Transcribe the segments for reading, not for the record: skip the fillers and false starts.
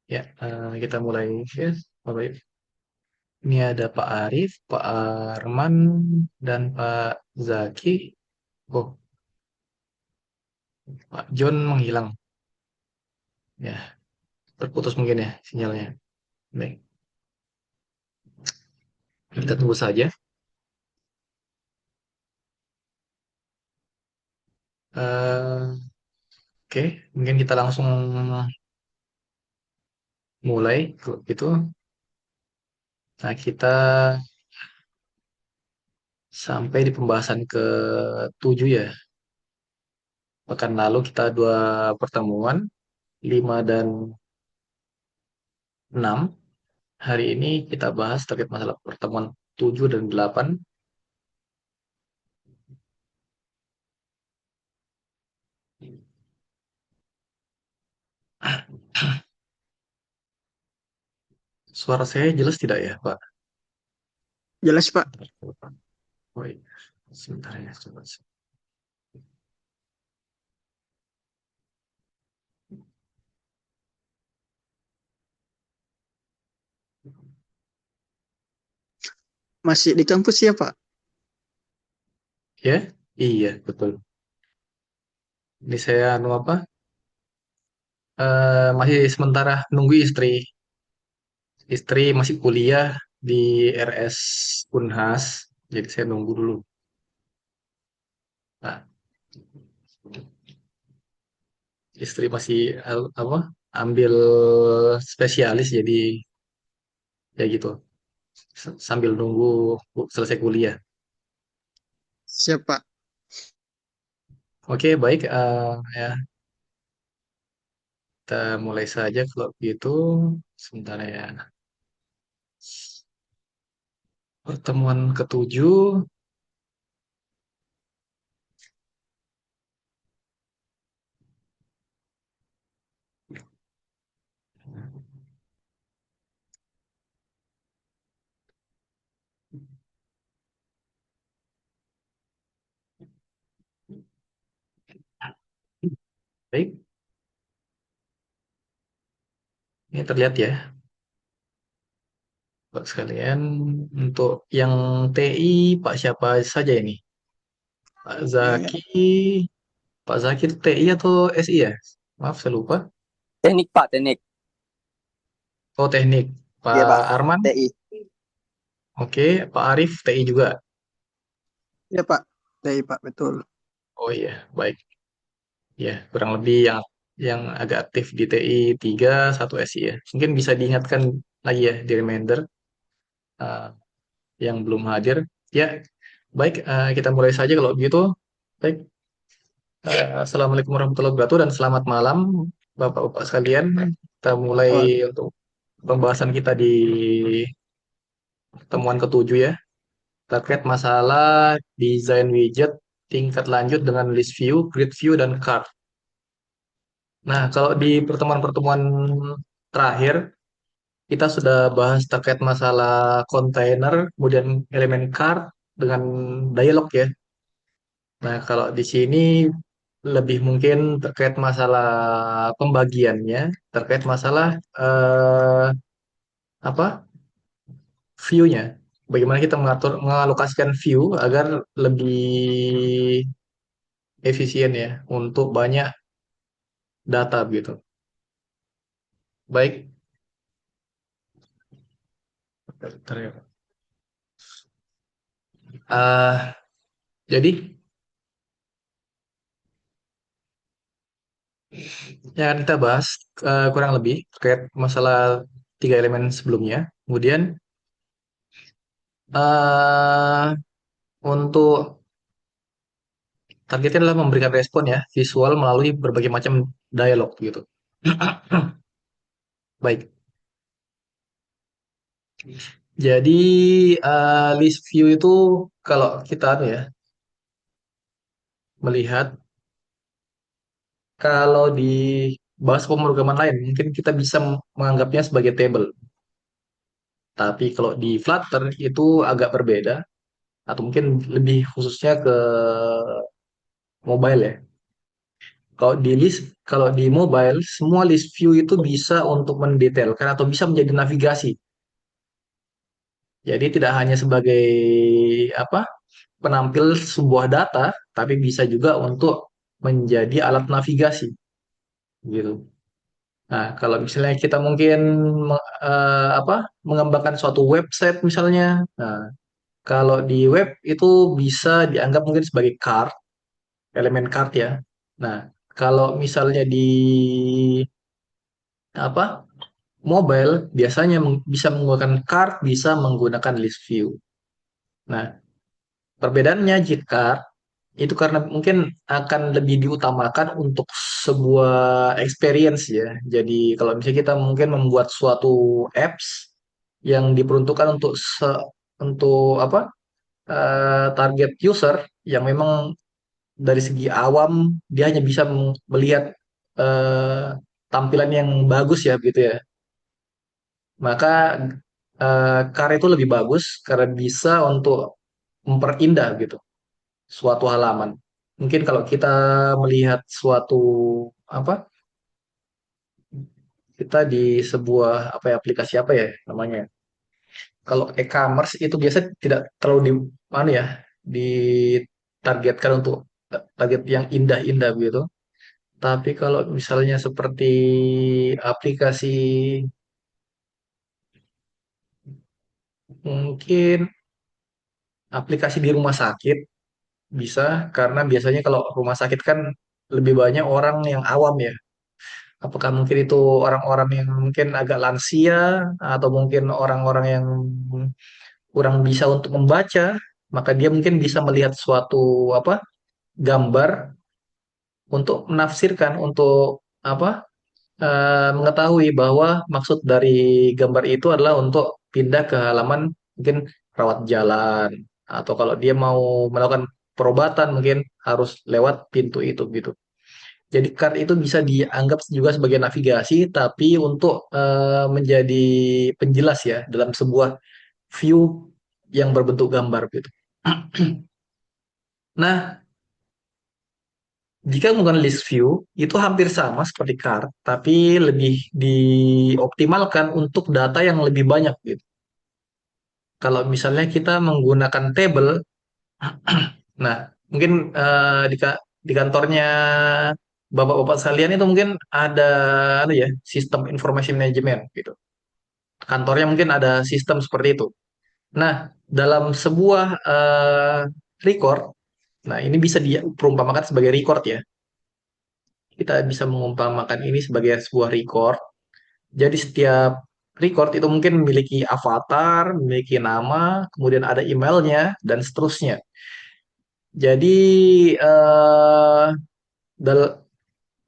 Ya, kita mulai. Ya, Bapak. Ini ada Pak Arif, Pak Arman, dan Pak Zaki. Oh, Pak John menghilang. Ya, terputus mungkin ya sinyalnya. Baik, kita tunggu saja. Eh, oke, mungkin kita langsung mulai kalau gitu. Nah, kita sampai di pembahasan ke-7 ya. Pekan lalu kita dua pertemuan, 5 dan 6. Hari ini kita bahas terkait masalah pertemuan 7 dan 8. Suara saya jelas tidak ya, Pak? Jelas, Pak. Sebentar. Oh, iya. Sebentar ya, coba. Masih di kampus ya, Pak? Ya, iya, betul. Ini saya anu apa? Masih sementara nunggu istri. Istri masih kuliah di RS Unhas, jadi saya nunggu dulu. Nah, istri masih apa? Ambil spesialis, jadi ya gitu. Sambil nunggu selesai kuliah. Siap, Pak. Oke, baik. Ya, kita mulai saja kalau gitu. Sebentar ya. Pertemuan ke-7. Baik, ini terlihat ya, Pak sekalian. Untuk yang TI, Pak siapa saja ini? Pak Ya, Zaki, Pak Zaki itu TI atau SI ya? Maaf, saya lupa. Teknik Pak, teknik. Oh, teknik. Iya Pak, Pak Arman, TI. oke. Pak Arif, TI juga. ya Pak. Dari Pak, betul. Oh iya, baik. Ya, kurang lebih yang agak aktif di TI 3, 1 SI ya. Mungkin bisa diingatkan lagi ya di reminder eh, yang belum hadir. Ya, baik. Kita mulai saja kalau begitu. Baik. Assalamualaikum warahmatullahi wabarakatuh dan selamat malam Bapak-Bapak sekalian. Kita mulai Oh, untuk pembahasan kita di pertemuan ke-7 ya. Terkait masalah desain widget tingkat lanjut dengan list view, grid view, dan card. Nah, kalau di pertemuan-pertemuan terakhir, kita sudah bahas terkait masalah kontainer, kemudian elemen card dengan dialog ya. Nah, kalau di sini lebih mungkin terkait masalah pembagiannya, terkait masalah apa view-nya. Bagaimana kita mengalokasikan view agar lebih efisien ya untuk banyak data gitu. Baik, bentar ya. Jadi yang akan kita bahas kurang lebih terkait masalah tiga elemen sebelumnya. Kemudian eh untuk targetnya adalah memberikan respon ya visual melalui berbagai macam dialog gitu. Baik. Jadi list view itu kalau kita tuh ya melihat kalau di bahasa pemrograman lain mungkin kita bisa menganggapnya sebagai table. Tapi kalau di Flutter itu agak berbeda atau mungkin lebih khususnya ke mobile ya. Kalau di mobile, semua list view itu bisa untuk mendetailkan atau bisa menjadi navigasi. Jadi tidak hanya sebagai apa penampil sebuah data, tapi bisa juga untuk menjadi alat navigasi gitu. Nah, kalau misalnya kita mungkin mengembangkan suatu website misalnya, nah kalau di web itu bisa dianggap mungkin sebagai card, elemen card ya. Nah, kalau misalnya di apa mobile biasanya bisa menggunakan card, bisa menggunakan list view. Nah, perbedaannya jika itu karena mungkin akan lebih diutamakan untuk sebuah experience ya. Jadi kalau misalnya kita mungkin membuat suatu apps yang diperuntukkan untuk target user yang memang dari segi awam dia hanya bisa melihat eh, tampilan yang bagus ya gitu ya. Maka car itu lebih bagus karena bisa untuk memperindah gitu suatu halaman. Mungkin kalau kita melihat suatu apa kita di sebuah aplikasi apa ya namanya. Kalau e-commerce itu biasa tidak terlalu di mana ya ditargetkan untuk target yang indah-indah gitu. Tapi kalau misalnya seperti aplikasi mungkin aplikasi di rumah sakit bisa karena biasanya kalau rumah sakit kan lebih banyak orang yang awam ya. Apakah mungkin itu orang-orang yang mungkin agak lansia atau mungkin orang-orang yang kurang bisa untuk membaca, maka dia mungkin bisa melihat suatu gambar untuk menafsirkan untuk mengetahui bahwa maksud dari gambar itu adalah untuk pindah ke halaman mungkin rawat jalan atau kalau dia mau melakukan perobatan mungkin harus lewat pintu itu gitu. Jadi card itu bisa dianggap juga sebagai navigasi, tapi untuk menjadi penjelas ya dalam sebuah view yang berbentuk gambar gitu. Nah, jika menggunakan list view, itu hampir sama seperti card, tapi lebih dioptimalkan untuk data yang lebih banyak gitu. Kalau misalnya kita menggunakan table, nah mungkin di kantornya bapak-bapak sekalian itu mungkin ada ya sistem informasi manajemen gitu. Kantornya mungkin ada sistem seperti itu. Nah, dalam sebuah record, nah ini bisa diperumpamakan sebagai record ya. Kita bisa mengumpamakan ini sebagai sebuah record. Jadi setiap record itu mungkin memiliki avatar, memiliki nama, kemudian ada emailnya, dan seterusnya. Jadi eh, dal-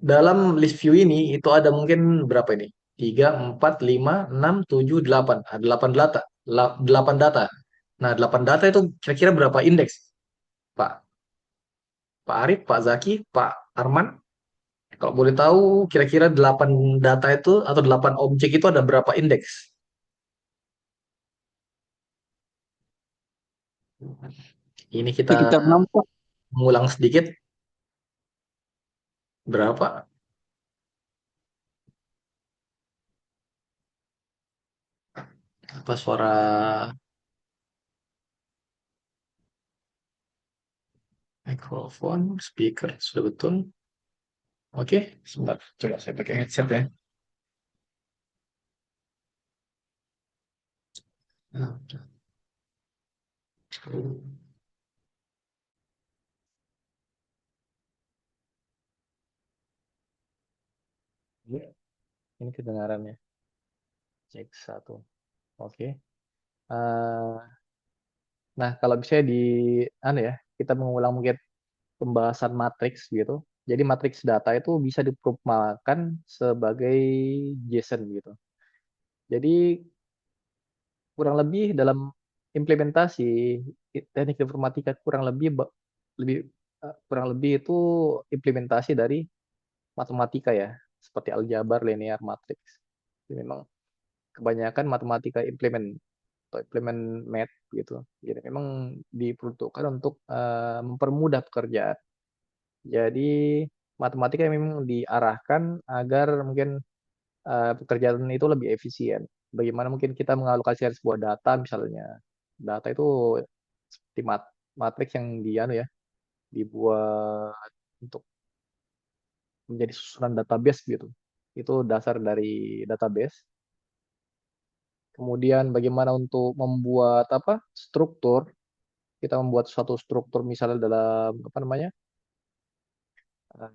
dalam list view ini itu ada mungkin berapa ini? 3, 4, 5, 6, 7, 8. Ada 8 data. 8 data. Nah, 8 data itu kira-kira berapa indeks? Pak Pak Arif, Pak Zaki, Pak Arman. Kalau boleh tahu kira-kira 8 data itu atau 8 objek itu ada berapa indeks? Ini kita Sekitar 6 Pak. mengulang sedikit. Berapa? Apa suara mikrofon, speaker, sudah betul? Oke, sebentar. Coba saya pakai headset ya. Nah, ini kedengarannya. Cek satu. Oke. Eh, nah, kalau bisa kita mengulang mungkin pembahasan matriks gitu. Jadi matriks data itu bisa diperumpamakan sebagai JSON gitu. Jadi kurang lebih dalam implementasi teknik informatika lebih kurang lebih itu implementasi dari matematika ya, seperti aljabar, linear, matriks. Jadi memang kebanyakan matematika implement atau implement math gitu. Jadi memang diperuntukkan untuk mempermudah pekerjaan. Jadi matematika yang memang diarahkan agar mungkin pekerjaan itu lebih efisien. Bagaimana mungkin kita mengalokasikan sebuah data misalnya. Data itu seperti matriks yang dibuat untuk menjadi susunan database gitu. Itu dasar dari database. Kemudian bagaimana untuk membuat apa? Struktur. Kita membuat suatu struktur misalnya dalam apa namanya? eh,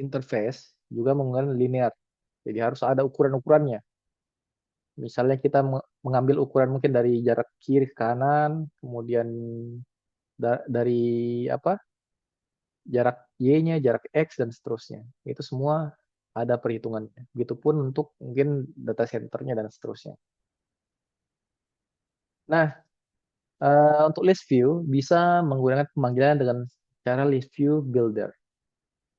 Interface juga menggunakan linear. Jadi harus ada ukuran-ukurannya. Misalnya kita mengambil ukuran mungkin dari jarak kiri ke kanan, kemudian dari apa jarak Y-nya, jarak X dan seterusnya. Itu semua ada perhitungannya. Begitupun untuk mungkin data centernya dan seterusnya. Nah, untuk list view bisa menggunakan pemanggilan dengan cara list view builder.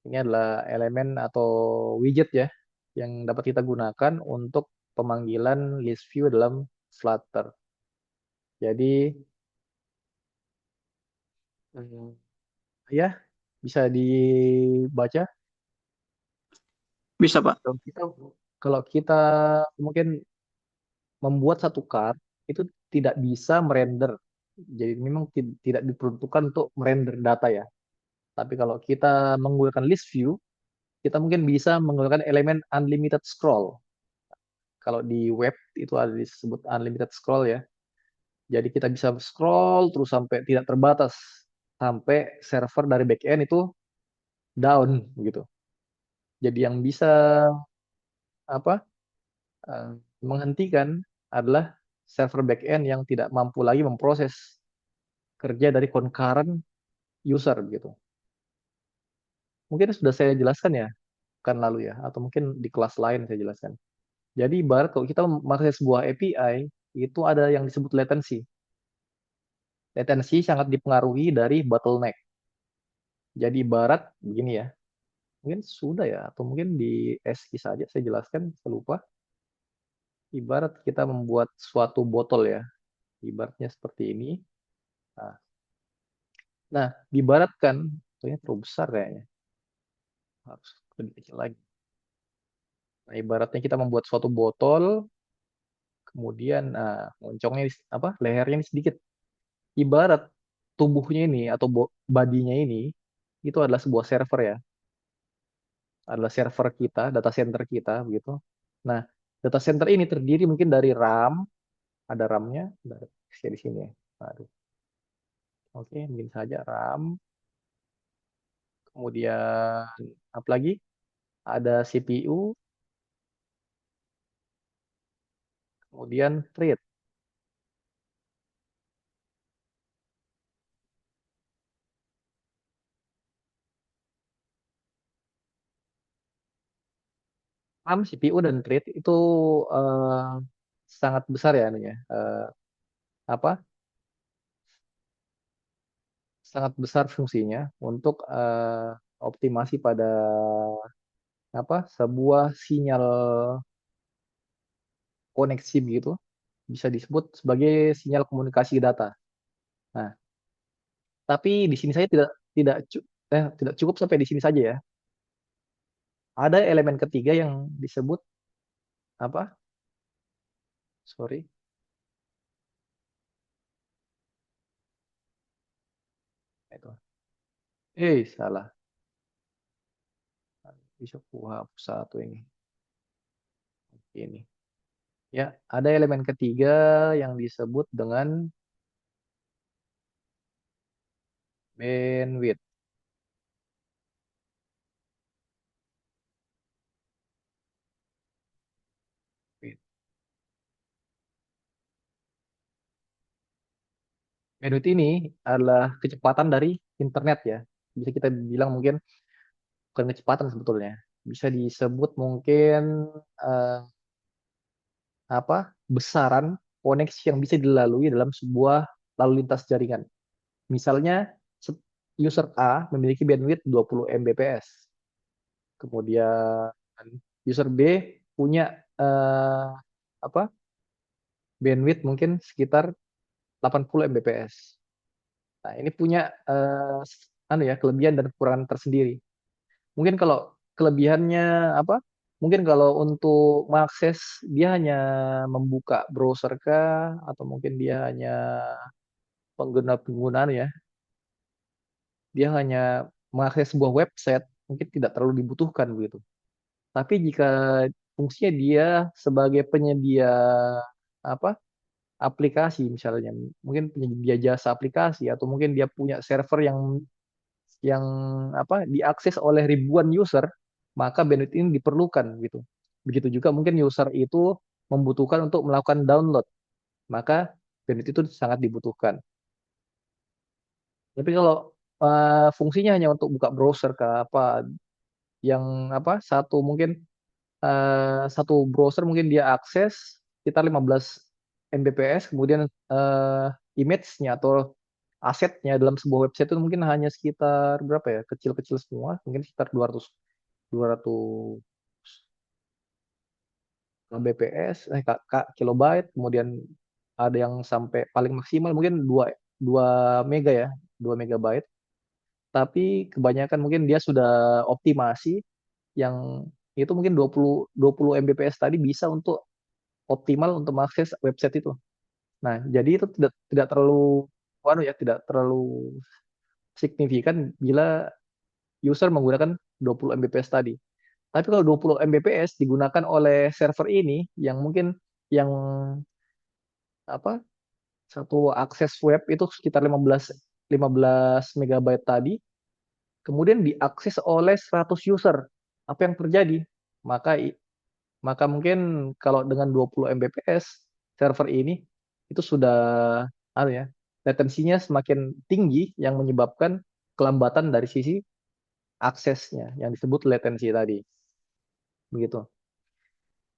Ini adalah elemen atau widget ya yang dapat kita gunakan untuk pemanggilan list view dalam Flutter. Jadi ya bisa dibaca Bisa, Pak. kalau kita kalau kita mungkin membuat satu card itu tidak bisa merender. Jadi memang tidak diperuntukkan untuk merender data ya. Tapi kalau kita menggunakan list view, kita mungkin bisa menggunakan elemen unlimited scroll. Kalau di web itu ada disebut unlimited scroll ya. Jadi kita bisa scroll terus sampai tidak terbatas sampai server dari backend itu down gitu. Jadi yang bisa apa eh, menghentikan adalah server backend yang tidak mampu lagi memproses kerja dari concurrent user gitu. Mungkin sudah saya jelaskan ya kan lalu ya, atau mungkin di kelas lain saya jelaskan. Jadi ibarat kalau kita memakai sebuah API itu ada yang disebut latency. Latency sangat dipengaruhi dari bottleneck. Jadi ibarat begini ya, mungkin sudah ya, atau mungkin di SI saja saya jelaskan, saya lupa. Ibarat kita membuat suatu botol ya, ibaratnya seperti ini. Nah, nah diibaratkan, ini terlalu besar kayaknya, harus lebih kecil lagi. Nah, ibaratnya kita membuat suatu botol, kemudian moncongnya apa, lehernya ini sedikit. Ibarat tubuhnya ini atau badinya ini itu adalah sebuah server ya, adalah server kita, data center kita begitu. Nah, data center ini terdiri mungkin dari RAM, ada RAM-nya, dari di sini ya. Aduh, oke, mungkin saja RAM, kemudian apa lagi? Ada CPU, kemudian thread. RAM, CPU dan thread itu eh, sangat besar ya anunya. Apa? Sangat besar fungsinya untuk optimasi pada apa? Sebuah sinyal koneksi begitu bisa disebut sebagai sinyal komunikasi data. Nah, tapi di sini saya tidak tidak cukup sampai di sini saja ya. Ada elemen ketiga yang disebut apa? Sorry, itu. Salah. Bisa hapus satu ini. Ini. Ya, ada elemen ketiga yang disebut dengan bandwidth. Bandwidth ini adalah kecepatan dari internet ya. Bisa kita bilang mungkin bukan kecepatan sebetulnya. Bisa disebut mungkin eh, apa besaran koneksi yang bisa dilalui dalam sebuah lalu lintas jaringan. Misalnya user A memiliki bandwidth 20 Mbps, kemudian user B punya eh, apa bandwidth mungkin sekitar 80 Mbps. Nah, ini punya kelebihan dan kekurangan tersendiri. Mungkin kalau kelebihannya apa? Mungkin kalau untuk mengakses dia hanya membuka browser kah atau mungkin dia hanya pengguna-penggunaan ya. Dia hanya mengakses sebuah website mungkin tidak terlalu dibutuhkan begitu. Tapi jika fungsinya dia sebagai penyedia apa? Aplikasi misalnya, mungkin penyedia jasa aplikasi atau mungkin dia punya server yang diakses oleh ribuan user, maka bandwidth ini diperlukan gitu. Begitu juga mungkin user itu membutuhkan untuk melakukan download, maka bandwidth itu sangat dibutuhkan. Tapi kalau fungsinya hanya untuk buka browser ke apa yang satu mungkin satu browser mungkin dia akses sekitar 15 Mbps, kemudian image-nya atau asetnya dalam sebuah website itu mungkin hanya sekitar berapa ya, kecil-kecil semua, mungkin sekitar 200 Mbps, kilobyte, kemudian ada yang sampai paling maksimal mungkin 2 mega ya, 2 megabyte. Tapi kebanyakan mungkin dia sudah optimasi yang itu mungkin 20 Mbps tadi bisa untuk optimal untuk mengakses website itu. Nah, jadi itu tidak terlalu tidak terlalu signifikan bila user menggunakan 20 Mbps tadi. Tapi kalau 20 Mbps digunakan oleh server ini yang mungkin yang apa satu akses web itu sekitar 15 megabyte tadi, kemudian diakses oleh 100 user. Apa yang terjadi? Maka maka mungkin kalau dengan 20 Mbps server ini itu sudah latensinya semakin tinggi yang menyebabkan kelambatan dari sisi aksesnya yang disebut latensi tadi. Begitu.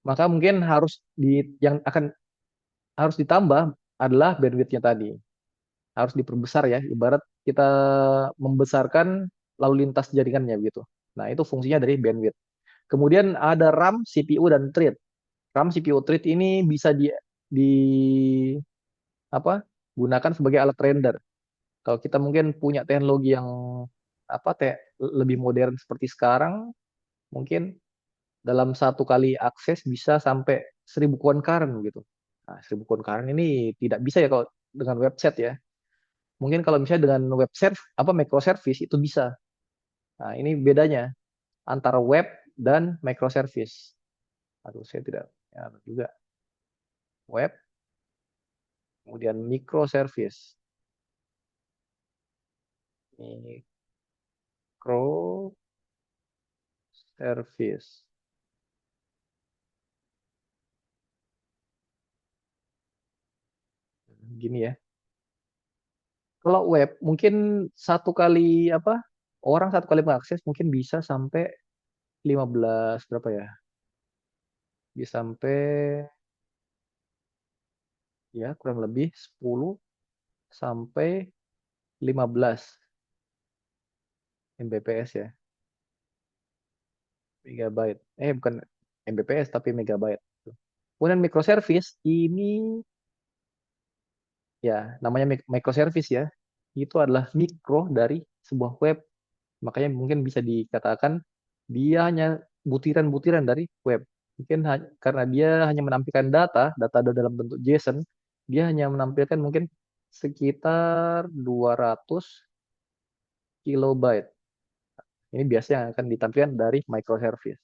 Maka mungkin yang akan harus ditambah adalah bandwidth-nya tadi. Harus diperbesar ya, ibarat kita membesarkan lalu lintas jaringannya begitu. Nah, itu fungsinya dari bandwidth. Kemudian ada RAM, CPU dan thread. RAM, CPU, thread ini bisa di apa? Gunakan sebagai alat render. Kalau kita mungkin punya teknologi yang lebih modern seperti sekarang, mungkin dalam satu kali akses bisa sampai 1000 concurrent gitu. Nah, 1000 concurrent ini tidak bisa ya kalau dengan website ya. Mungkin kalau misalnya dengan website microservice itu bisa. Nah, ini bedanya antara web dan microservice. Aduh, saya tidak ya, juga web kemudian microservice. Microservice. Gini ya. Kalau web mungkin satu kali orang satu kali mengakses mungkin bisa sampai 15 berapa ya? Bisa sampai ya kurang lebih 10 sampai 15 Mbps ya, megabyte. Bukan Mbps tapi megabyte. Kemudian microservice ini ya namanya microservice ya. Itu adalah mikro dari sebuah web. Makanya mungkin bisa dikatakan dia hanya butiran-butiran dari web. Mungkin karena dia hanya menampilkan data dalam bentuk JSON, dia hanya menampilkan mungkin sekitar 200 kilobyte. Ini biasanya yang akan ditampilkan dari microservice.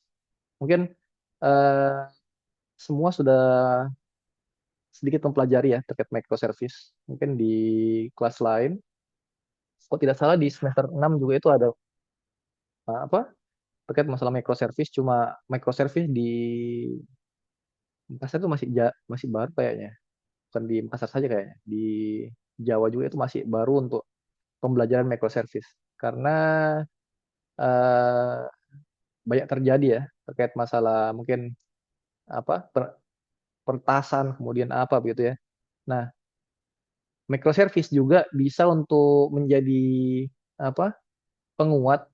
Mungkin eh, semua sudah sedikit mempelajari ya terkait microservice. Mungkin di kelas lain, kalau tidak salah di semester 6 juga itu ada terkait masalah microservice. Cuma microservice di Makassar itu masih baru kayaknya. Bukan di Makassar saja kayaknya. Di Jawa juga itu masih baru untuk pembelajaran microservice. Karena eh, banyak terjadi ya terkait masalah mungkin pertasan kemudian apa begitu ya. Nah, microservice juga bisa untuk menjadi apa penguat,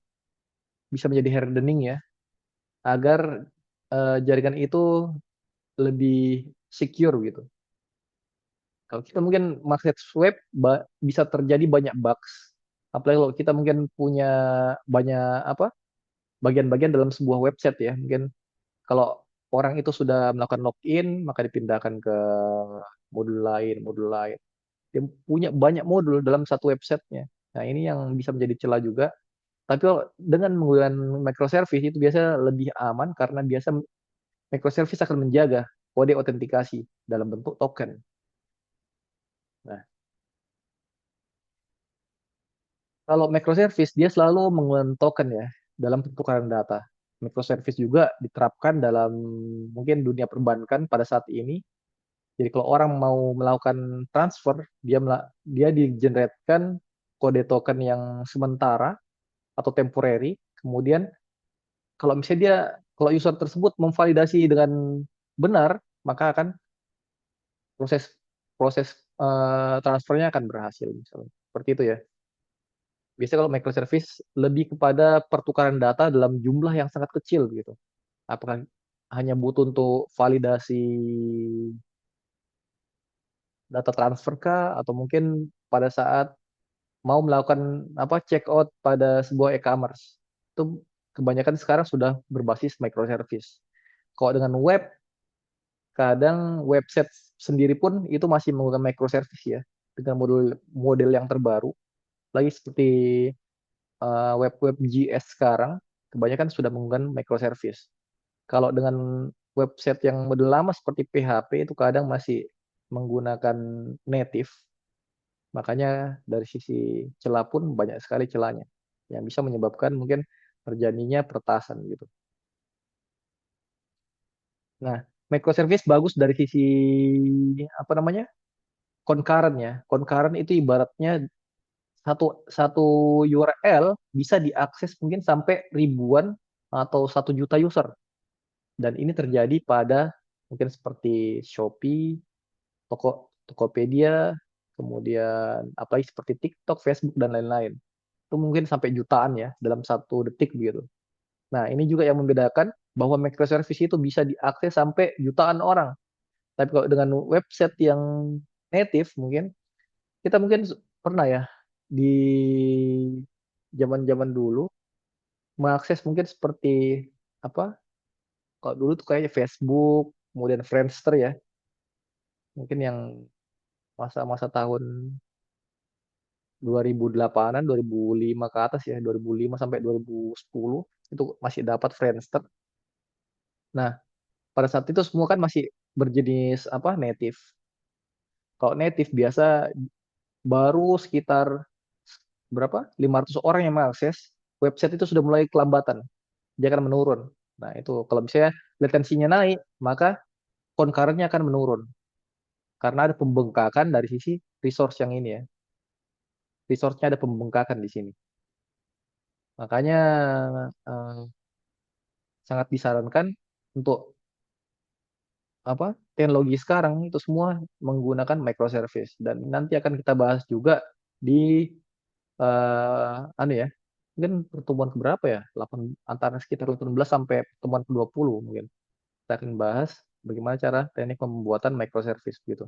bisa menjadi hardening ya, agar jaringan itu lebih secure gitu. Kalau kita mungkin mengakses web bisa terjadi banyak bugs. Apalagi kalau kita mungkin punya banyak apa bagian-bagian dalam sebuah website ya. Mungkin kalau orang itu sudah melakukan login, maka dipindahkan ke modul lain, modul lain. Dia punya banyak modul dalam satu websitenya. Nah, ini yang bisa menjadi celah juga. Tapi kalau dengan menggunakan microservice itu biasanya lebih aman karena biasa microservice akan menjaga kode autentikasi dalam bentuk token. Nah, kalau microservice dia selalu menggunakan token ya dalam pertukaran data. Microservice juga diterapkan dalam mungkin dunia perbankan pada saat ini. Jadi kalau orang mau melakukan transfer, dia digeneratkan kode token yang sementara atau temporary. Kemudian kalau misalnya kalau user tersebut memvalidasi dengan benar, maka akan proses proses transfernya akan berhasil misalnya. Seperti itu ya. Biasanya kalau microservice lebih kepada pertukaran data dalam jumlah yang sangat kecil gitu. Apakah hanya butuh untuk validasi data transfer kah atau mungkin pada saat mau melakukan apa check out pada sebuah e-commerce. Itu kebanyakan sekarang sudah berbasis microservice. Kalau dengan web, kadang website sendiri pun itu masih menggunakan microservice ya dengan model model yang terbaru. Lagi seperti web-web JS sekarang, kebanyakan sudah menggunakan microservice. Kalau dengan website yang model lama seperti PHP itu kadang masih menggunakan native, makanya dari sisi celah pun banyak sekali celahnya yang bisa menyebabkan mungkin terjadinya peretasan gitu. Nah, microservice bagus dari sisi apa namanya? Concurrent ya. Concurrent itu ibaratnya satu satu URL bisa diakses mungkin sampai ribuan atau 1 juta user. Dan ini terjadi pada mungkin seperti Shopee, Tokopedia, kemudian apalagi seperti TikTok, Facebook dan lain-lain. Itu mungkin sampai jutaan ya dalam 1 detik begitu. Nah, ini juga yang membedakan bahwa microservice itu bisa diakses sampai jutaan orang. Tapi kalau dengan website yang native mungkin kita mungkin pernah ya di zaman-zaman dulu mengakses mungkin seperti apa? Kalau dulu tuh kayaknya Facebook, kemudian Friendster ya, mungkin yang masa-masa tahun 2008-an, 2005 ke atas ya, 2005 sampai 2010 itu masih dapat Friendster. Nah, pada saat itu semua kan masih berjenis apa native. Kalau native biasa baru sekitar berapa 500 orang yang mengakses website itu sudah mulai kelambatan, dia akan menurun. Nah itu kalau misalnya latensinya naik maka concurrentnya akan menurun karena ada pembengkakan dari sisi resource yang ini ya, resource-nya ada pembengkakan di sini. Makanya eh, sangat disarankan untuk apa teknologi sekarang itu semua menggunakan microservice dan nanti akan kita bahas juga di anu ya mungkin pertemuan keberapa ya 8 antara sekitar 18 sampai pertemuan ke-20 mungkin kita akan bahas bagaimana cara teknik pembuatan microservice gitu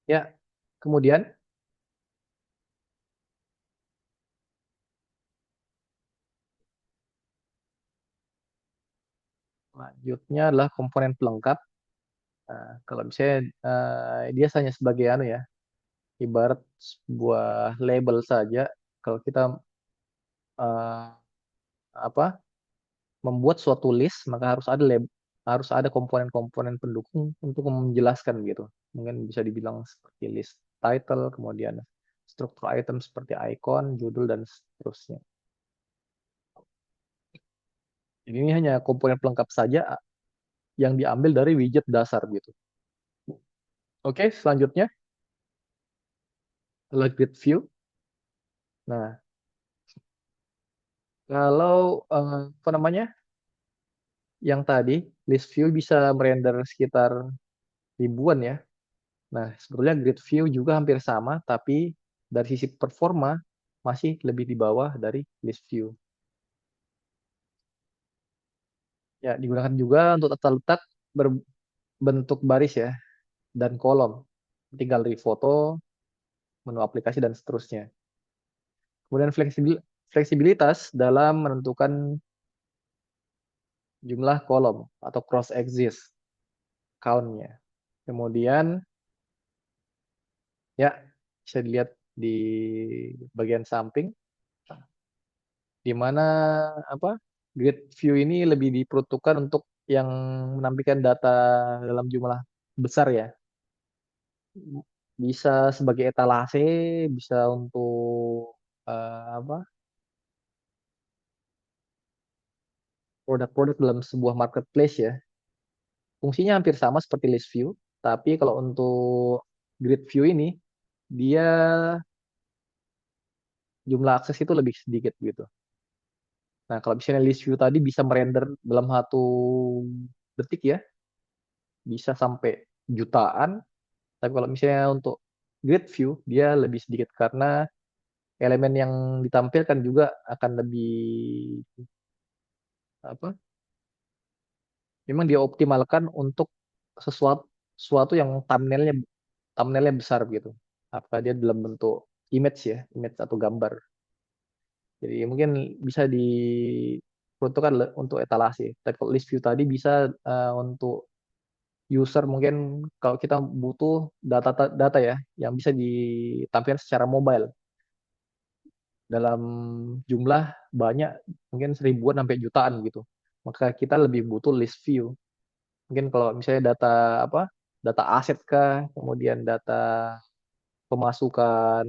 ya. Kemudian lanjutnya adalah komponen pelengkap. Nah, kalau misalnya dia hanya sebagai anu ya ibarat sebuah label saja. Kalau kita eh, apa membuat suatu list maka harus ada komponen-komponen pendukung untuk menjelaskan gitu. Mungkin bisa dibilang seperti list title, kemudian struktur item seperti icon, judul dan seterusnya. Jadi ini hanya komponen pelengkap saja yang diambil dari widget dasar gitu. Oke, selanjutnya adalah grid view. Nah, kalau apa namanya? Yang tadi list view bisa merender sekitar ribuan ya. Nah, sebetulnya grid view juga hampir sama, tapi dari sisi performa masih lebih di bawah dari list view. Ya, digunakan juga untuk tata letak berbentuk baris ya dan kolom. Tinggal di foto, menu aplikasi dan seterusnya. Kemudian fleksibilitas dalam menentukan jumlah kolom atau cross exist count-nya. Kemudian ya bisa dilihat di bagian samping di mana apa grid view ini lebih diperuntukkan untuk yang menampilkan data dalam jumlah besar ya. Bisa sebagai etalase, bisa untuk apa produk-produk dalam sebuah marketplace ya. Fungsinya hampir sama seperti list view, tapi kalau untuk grid view ini dia jumlah akses itu lebih sedikit gitu. Nah, kalau misalnya list view tadi bisa merender dalam 1 detik ya, bisa sampai jutaan. Tapi kalau misalnya untuk grid view, dia lebih sedikit karena elemen yang ditampilkan juga akan lebih apa? Memang dia optimalkan untuk sesuatu sesuatu yang thumbnailnya besar gitu. Apakah dia dalam bentuk image ya, image atau gambar. Jadi mungkin bisa diperuntukkan untuk etalase. Tapi kalau list view tadi bisa untuk user mungkin kalau kita butuh data data ya yang bisa ditampilkan secara mobile dalam jumlah banyak mungkin 1.000-an sampai jutaan gitu. Maka kita lebih butuh list view. Mungkin kalau misalnya data apa? Data aset kah, kemudian data pemasukan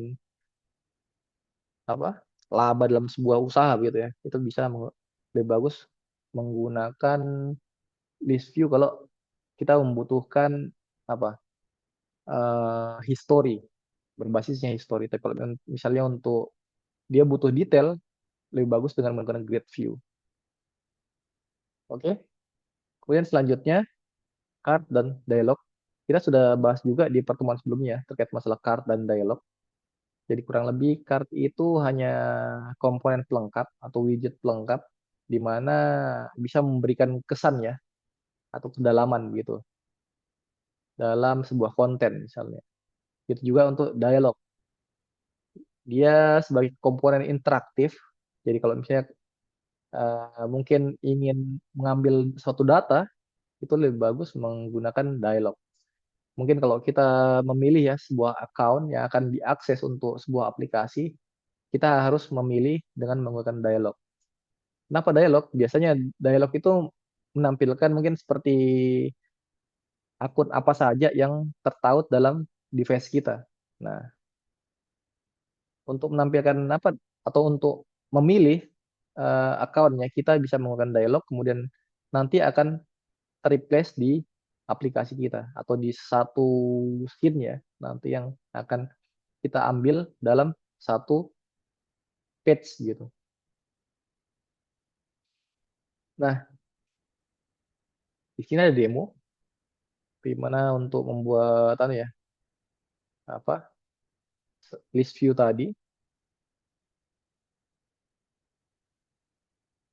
apa? Laba dalam sebuah usaha gitu ya. Itu bisa lebih bagus menggunakan list view kalau kita membutuhkan apa? History berbasisnya history. Tapi kalau misalnya untuk dia butuh detail, lebih bagus dengan menggunakan grid view. Oke. Kemudian selanjutnya card dan dialog. Kita sudah bahas juga di pertemuan sebelumnya terkait masalah card dan dialog. Jadi kurang lebih card itu hanya komponen pelengkap atau widget pelengkap di mana bisa memberikan kesan ya atau kedalaman gitu dalam sebuah konten misalnya. Itu juga untuk dialog. Dia sebagai komponen interaktif. Jadi kalau misalnya mungkin ingin mengambil suatu data, itu lebih bagus menggunakan dialog. Mungkin kalau kita memilih ya sebuah account yang akan diakses untuk sebuah aplikasi, kita harus memilih dengan menggunakan dialog. Kenapa dialog? Biasanya dialog itu menampilkan mungkin seperti akun apa saja yang tertaut dalam device kita. Nah, untuk menampilkan apa atau untuk memilih accountnya kita bisa menggunakan dialog, kemudian nanti akan replace di aplikasi kita atau di satu scene ya nanti yang akan kita ambil dalam satu page gitu. Nah, di sini ada demo di mana untuk membuat ya apa list view tadi.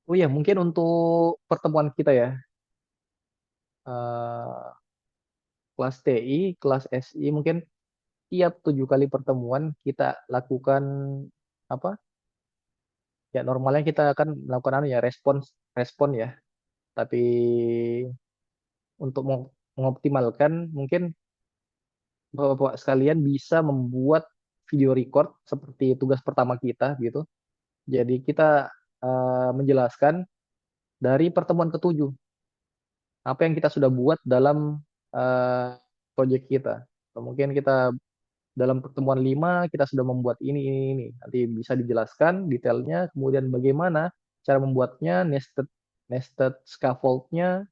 Oh ya, mungkin untuk pertemuan kita ya eh, kelas TI, kelas SI mungkin tiap 7 kali pertemuan kita lakukan apa? Ya normalnya kita akan melakukan ya respon ya. Tapi untuk mengoptimalkan mungkin Bapak-bapak sekalian bisa membuat video record seperti tugas pertama kita gitu. Jadi kita menjelaskan dari pertemuan ke-7 apa yang kita sudah buat dalam eh, proyek kita. Atau mungkin kita dalam pertemuan 5 kita sudah membuat ini. Nanti bisa dijelaskan detailnya, kemudian bagaimana cara membuatnya, nested scaffoldnya,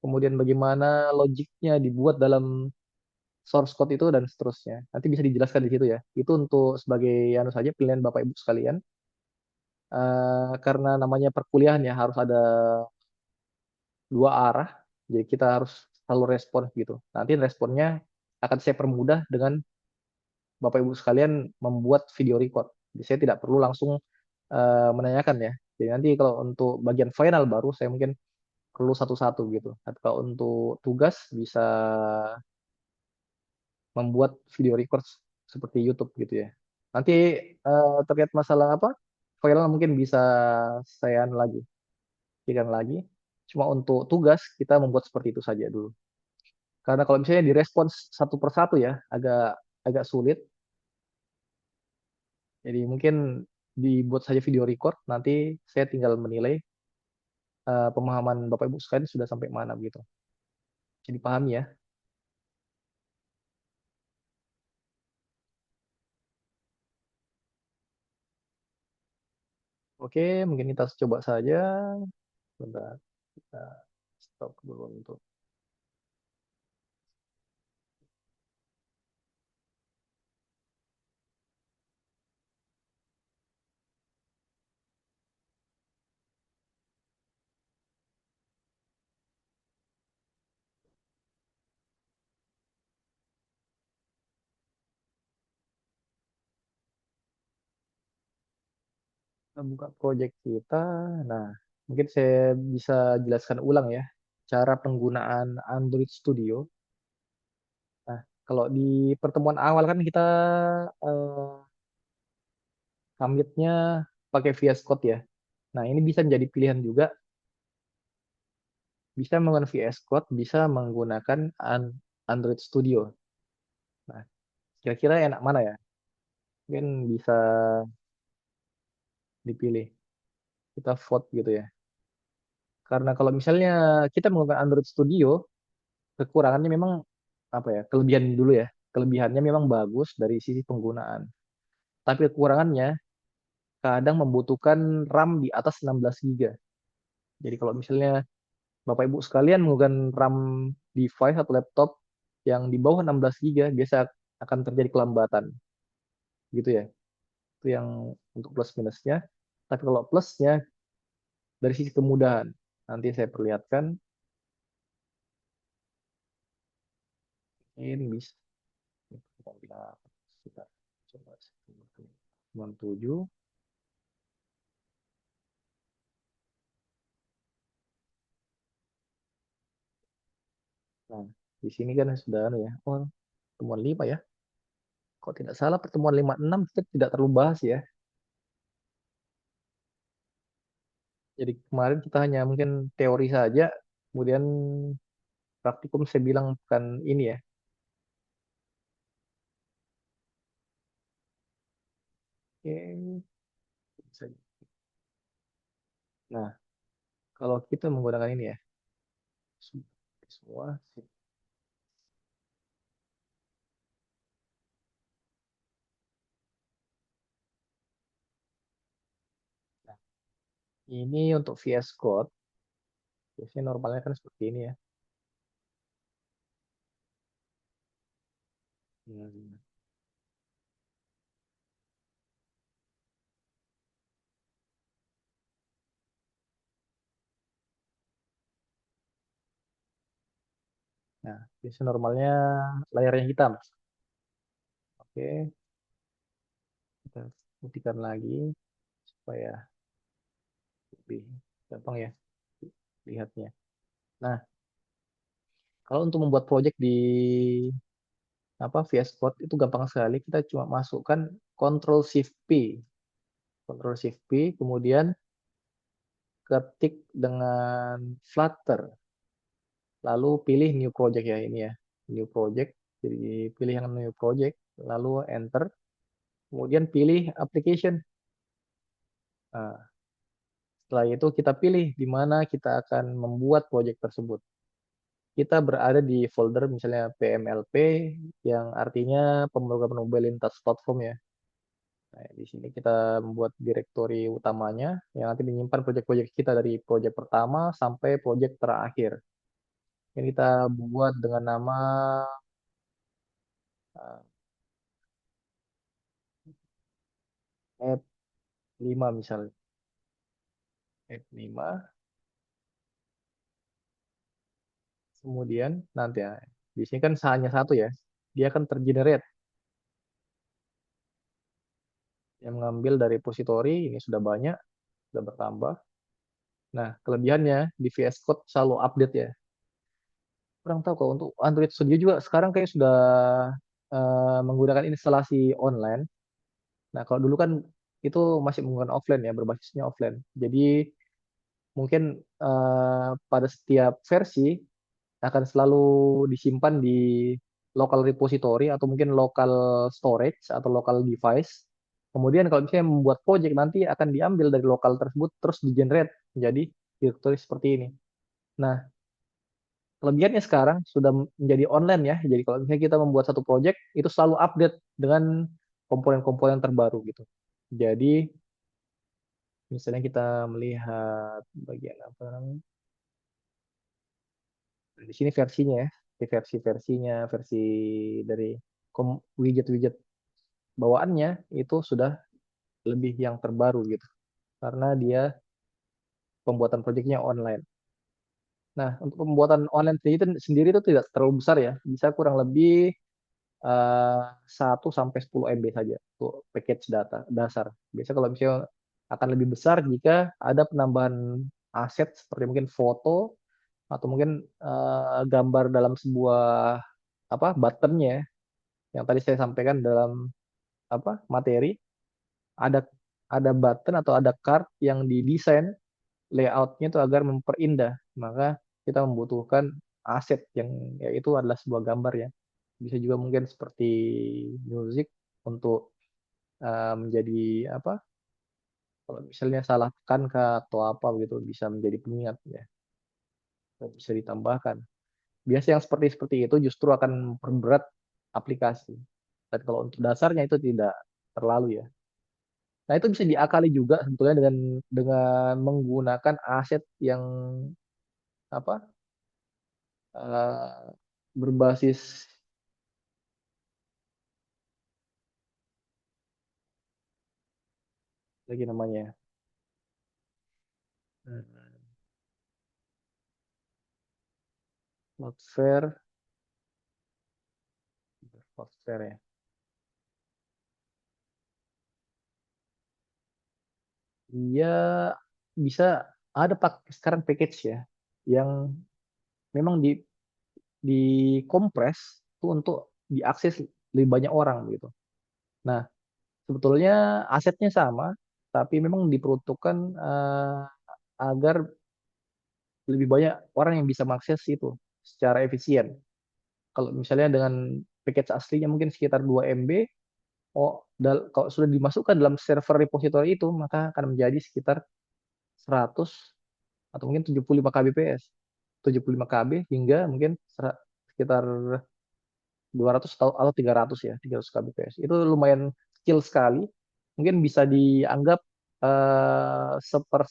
kemudian bagaimana logiknya dibuat dalam source code itu dan seterusnya. Nanti bisa dijelaskan di situ ya. Itu untuk sebagai anu saja pilihan Bapak Ibu sekalian. Karena namanya perkuliahan ya harus ada 2 arah. Jadi kita harus selalu respon gitu. Nanti responnya akan saya permudah dengan Bapak Ibu sekalian membuat video record. Jadi saya tidak perlu langsung menanyakan ya. Jadi nanti kalau untuk bagian final baru saya mungkin perlu satu-satu gitu. Tapi kalau untuk tugas bisa membuat video record seperti YouTube gitu ya. Nanti terkait masalah apa? Viral mungkin bisa saya lagi, pikirkan lagi. Cuma untuk tugas kita membuat seperti itu saja dulu. Karena kalau misalnya direspons satu persatu ya, agak agak sulit. Jadi mungkin dibuat saja video record, nanti saya tinggal menilai pemahaman Bapak Ibu sekalian sudah sampai mana begitu. Jadi pahami ya. Oke, mungkin kita coba saja. Bentar, kita stop dulu untuk kita buka project kita. Nah, mungkin saya bisa jelaskan ulang ya cara penggunaan Android Studio. Nah, kalau di pertemuan awal kan kita eh, commit-nya pakai VS Code ya. Nah, ini bisa menjadi pilihan juga. Bisa menggunakan VS Code, bisa menggunakan Android Studio. Nah, kira-kira enak mana ya? Mungkin bisa dipilih. Kita vote gitu ya. Karena kalau misalnya kita menggunakan Android Studio, kekurangannya memang apa ya? Kelebihan dulu ya. Kelebihannya memang bagus dari sisi penggunaan. Tapi kekurangannya kadang membutuhkan RAM di atas 16 GB. Jadi kalau misalnya Bapak Ibu sekalian menggunakan RAM device atau laptop yang di bawah 16 GB, biasa akan terjadi kelambatan gitu ya. Itu yang untuk plus minusnya. Tapi kalau plusnya dari sisi kemudahan, nanti saya perlihatkan ini bisa kita coba 97. Nah, di sini kan sudah anu ya. Oh, pertemuan 5 ya. Kok tidak salah pertemuan 56 kita tidak terlalu bahas ya. Jadi kemarin kita hanya mungkin teori saja, kemudian praktikum saya bilang bukan ini ya. Oke. Nah, kalau kita menggunakan ini ya, semua. Nah, ini untuk VS Code, biasanya normalnya kan seperti ini ya. Hmm. Nah, biasanya normalnya layarnya hitam. Oke, kita putihkan lagi supaya lebih gampang ya lihatnya. Nah, kalau untuk membuat project di apa VS Code itu gampang sekali. Kita cuma masukkan Ctrl Shift P, Ctrl Shift P, kemudian ketik dengan Flutter, lalu pilih New Project ya ini ya, New Project. Jadi pilih yang New Project, lalu Enter, kemudian pilih Application. Nah, setelah itu kita pilih di mana kita akan membuat project tersebut. Kita berada di folder misalnya PMLP yang artinya pemrograman mobile lintas platform ya. Nah, di sini kita membuat direktori utamanya yang nanti menyimpan proyek-proyek kita dari proyek pertama sampai proyek terakhir. Ini kita buat dengan nama uh, app 5 misalnya. App 5, kemudian nanti ya, di sini kan hanya satu ya. Dia akan tergenerate yang mengambil dari repository, ini sudah banyak, sudah bertambah. Nah, kelebihannya di VS Code selalu update ya. Kurang tahu kalau untuk Android Studio juga sekarang kayak sudah menggunakan instalasi online. Nah, kalau dulu kan itu masih menggunakan offline ya, berbasisnya offline. Jadi mungkin pada setiap versi akan selalu disimpan di local repository atau mungkin local storage atau local device. Kemudian kalau misalnya membuat project nanti akan diambil dari lokal tersebut terus di-generate menjadi directory seperti ini. Nah, kelebihannya sekarang sudah menjadi online ya. Jadi kalau misalnya kita membuat satu project itu selalu update dengan komponen-komponen terbaru gitu. Jadi misalnya kita melihat bagian apa namanya? Di sini versinya ya, di versi-versinya, versi dari widget-widget bawaannya itu sudah lebih yang terbaru gitu. Karena dia pembuatan proyeknya online. Nah, untuk pembuatan online sendiri itu tidak terlalu besar ya. Bisa kurang lebih 1 sampai 10 MB saja untuk package data dasar. Biasanya kalau misalnya akan lebih besar jika ada penambahan aset seperti mungkin foto atau mungkin gambar dalam sebuah apa buttonnya yang tadi saya sampaikan dalam apa materi ada button atau ada card yang didesain layoutnya itu agar memperindah maka kita membutuhkan aset yang yaitu adalah sebuah gambar ya bisa juga mungkin seperti music untuk menjadi apa kalau misalnya salah tekan kah atau apa gitu bisa menjadi pengingat ya bisa ditambahkan biasa yang seperti seperti itu justru akan memperberat aplikasi dan kalau untuk dasarnya itu tidak terlalu ya. Nah, itu bisa diakali juga sebetulnya dengan menggunakan aset yang apa berbasis lagi namanya Cloudflare, Cloudflare ya. Dia bisa ada sekarang package ya yang memang dikompres tuh untuk diakses lebih banyak orang gitu. Nah, sebetulnya asetnya sama, tapi memang diperuntukkan agar lebih banyak orang yang bisa mengakses itu secara efisien. Kalau misalnya dengan package aslinya mungkin sekitar 2 MB, kalau sudah dimasukkan dalam server repository itu, maka akan menjadi sekitar 100 atau mungkin 75 kbps. 75 KB hingga mungkin sekitar 200 atau 300 ya, 300 kbps. Itu lumayan kecil sekali. Mungkin bisa dianggap seper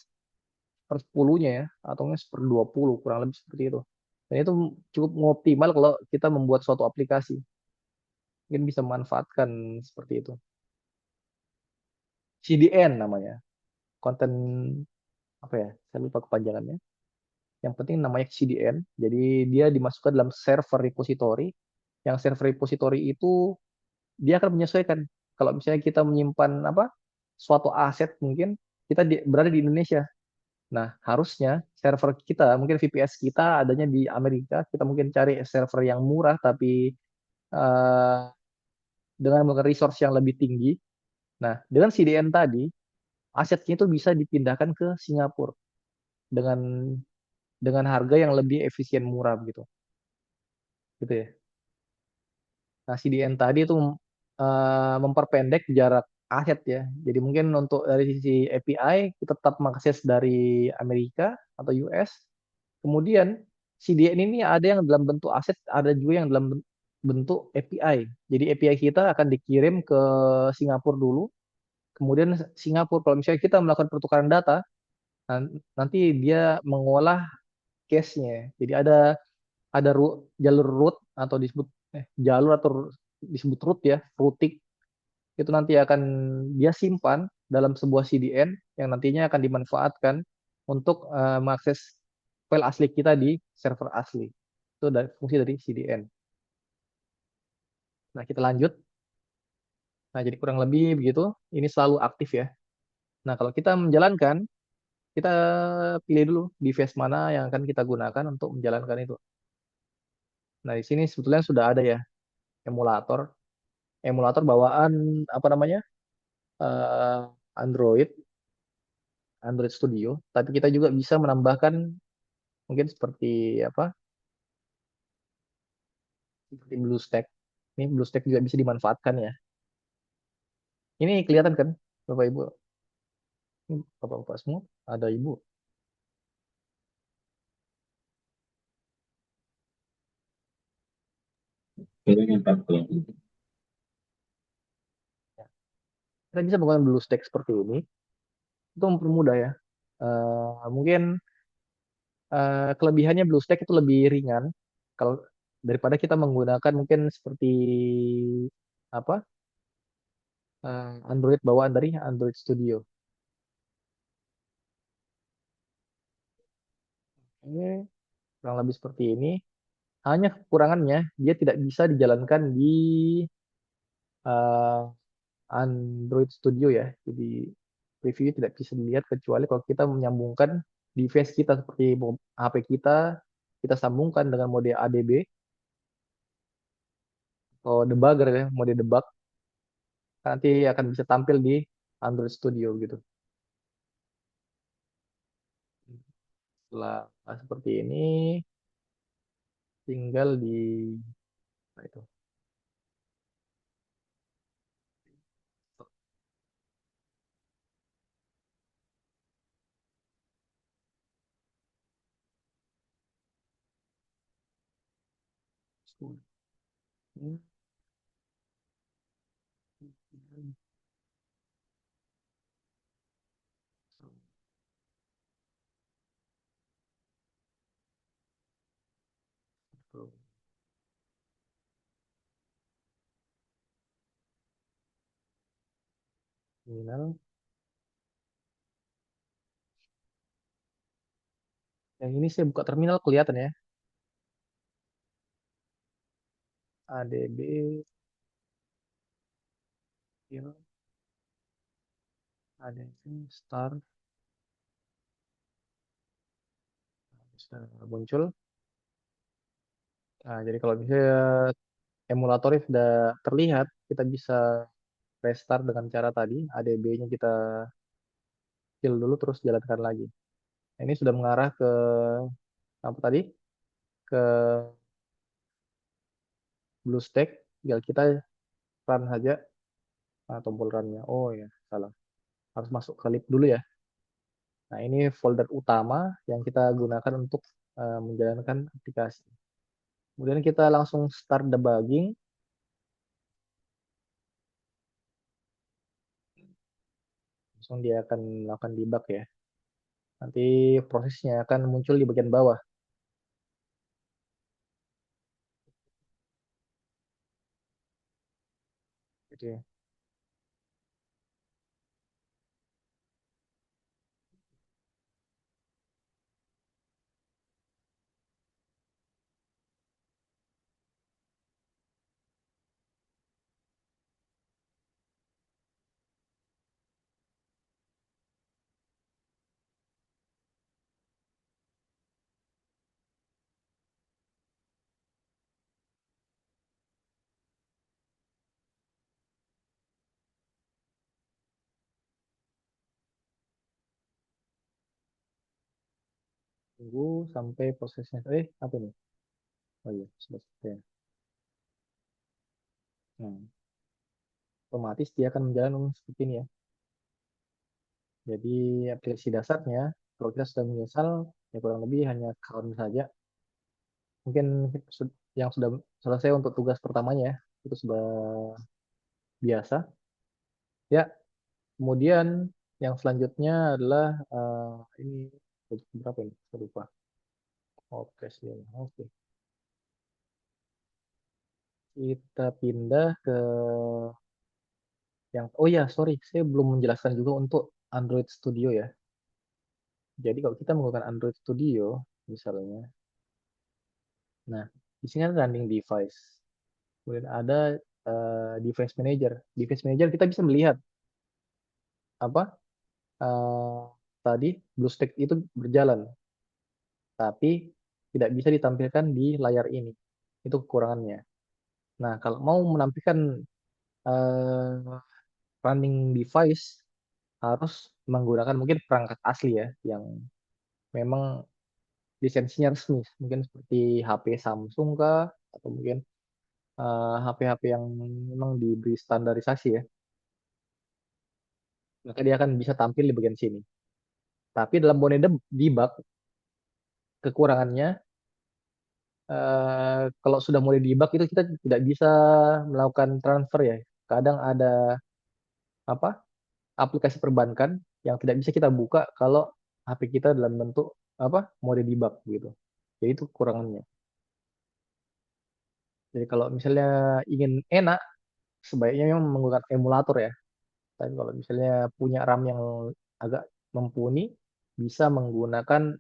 per 10-nya ya, atau mungkin seper 20, kurang lebih seperti itu. Dan itu cukup optimal kalau kita membuat suatu aplikasi. Mungkin bisa memanfaatkan seperti itu. CDN namanya. Konten apa ya? Saya lupa kepanjangannya. Yang penting namanya CDN. Jadi dia dimasukkan dalam server repository. Yang server repository itu dia akan menyesuaikan. Kalau misalnya kita menyimpan apa suatu aset mungkin kita berada di Indonesia. Nah, harusnya server kita, mungkin VPS kita adanya di Amerika. Kita mungkin cari server yang murah tapi eh, dengan menggunakan resource yang lebih tinggi. Nah, dengan CDN tadi, asetnya itu bisa dipindahkan ke Singapura dengan harga yang lebih efisien murah gitu. Gitu ya. Nah, CDN tadi itu memperpendek jarak aset ya. Jadi mungkin untuk dari sisi API kita tetap mengakses dari Amerika atau US. Kemudian CDN ini ada yang dalam bentuk aset, ada juga yang dalam bentuk API. Jadi API kita akan dikirim ke Singapura dulu. Kemudian Singapura kalau misalnya kita melakukan pertukaran data, nanti dia mengolah cache-nya. Jadi ada jalur root atau disebut jalur atau disebut root ya, routing itu nanti akan dia simpan dalam sebuah CDN yang nantinya akan dimanfaatkan untuk mengakses file asli kita di server asli. Itu dari fungsi dari CDN. Nah, kita lanjut. Nah, jadi kurang lebih begitu. Ini selalu aktif ya. Nah, kalau kita menjalankan, kita pilih dulu device mana yang akan kita gunakan untuk menjalankan itu. Nah, di sini sebetulnya sudah ada ya emulator. emulator bawaan apa namanya eh, Android Android Studio, tapi kita juga bisa menambahkan mungkin seperti apa seperti BlueStack. Ini BlueStack juga bisa dimanfaatkan ya. Ini kelihatan kan Bapak Ibu? Ini Bapak-bapak semua ada Ibu. Kayaknya Pak belum. Kita bisa menggunakan BlueStack seperti ini itu mempermudah ya. Mungkin kelebihannya BlueStack itu lebih ringan kalau daripada kita menggunakan mungkin seperti apa Android bawaan dari Android Studio. Ini kurang lebih seperti ini. Hanya kekurangannya dia tidak bisa dijalankan di eh, Android Studio ya. Jadi preview tidak bisa dilihat kecuali kalau kita menyambungkan device kita seperti HP kita, kita sambungkan dengan mode ADB atau debugger ya, mode debug, nanti akan bisa tampil di Android Studio gitu. Setelah seperti ini, tinggal di apa itu. Terminal. Yang ini saya buka terminal kelihatan ya. ADB, ya, ADB, start, sudah muncul. Nah, jadi kalau misalnya emulatornya sudah terlihat, kita bisa restart dengan cara tadi, ADB-nya kita kill dulu terus jalankan lagi. Nah, ini sudah mengarah ke apa tadi? Ke BlueStack, tinggal kita run saja tombol run-nya. Oh ya, salah. Harus masuk ke lib dulu ya. Nah, ini folder utama yang kita gunakan untuk menjalankan aplikasi. Kemudian kita langsung start debugging. Langsung dia akan melakukan debug ya. Nanti prosesnya akan muncul di bagian bawah. Gitu ya. Tunggu sampai prosesnya. Apa ini? Oh iya, sudah selesai. Nah, otomatis dia akan menjalan seperti ini ya. Jadi aplikasi dasarnya, kalau kita sudah menyesal, ya kurang lebih hanya count saja. Mungkin yang sudah selesai untuk tugas pertamanya ya, itu sudah biasa. Ya, kemudian yang selanjutnya adalah ini berapa ini? Saya lupa. Oke, sih. Oke. Kita pindah ke yang oh ya, sorry, saya belum menjelaskan juga untuk Android Studio ya. Jadi kalau kita menggunakan Android Studio misalnya, nah di sini ada running device. Kemudian ada device manager. Device manager kita bisa melihat apa eh, tadi BlueStack itu berjalan, tapi tidak bisa ditampilkan di layar ini. Itu kekurangannya. Nah, kalau mau menampilkan eh, running device harus menggunakan mungkin perangkat asli ya, yang memang lisensinya resmi, mungkin seperti HP Samsung kah, atau mungkin HP-HP yang memang diberi standarisasi ya, maka dia akan bisa tampil di bagian sini. Tapi dalam mode debug, kekurangannya kalau sudah mulai debug itu kita tidak bisa melakukan transfer ya. Kadang ada apa aplikasi perbankan yang tidak bisa kita buka kalau HP kita dalam bentuk mode debug gitu. Jadi itu kekurangannya. Jadi kalau misalnya ingin enak, sebaiknya memang menggunakan emulator ya. Tapi kalau misalnya punya RAM yang agak mumpuni, bisa menggunakan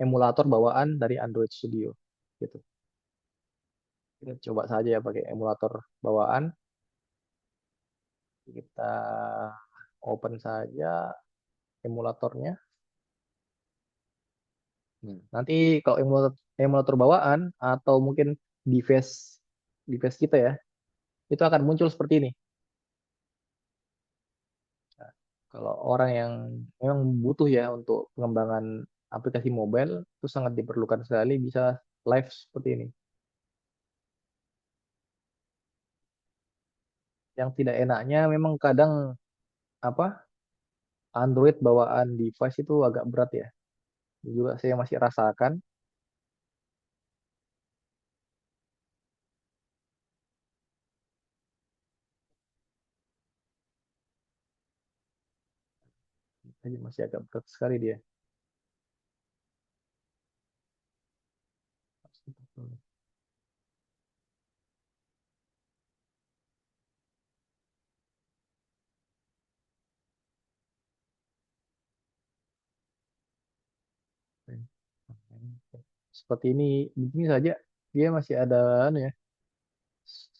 emulator bawaan dari Android Studio gitu. Kita coba saja ya pakai emulator bawaan. Kita open saja emulatornya. Nanti kalau emulator bawaan atau mungkin device device kita ya, itu akan muncul seperti ini. Nah, kalau orang yang memang butuh ya untuk pengembangan aplikasi mobile, itu sangat diperlukan sekali bisa live seperti ini. Yang tidak enaknya memang kadang apa Android bawaan device itu agak berat ya. Juga saya masih rasakan. Jadi masih agak berat sekali dia. Seperti ini, begini saja dia masih ada anu ya,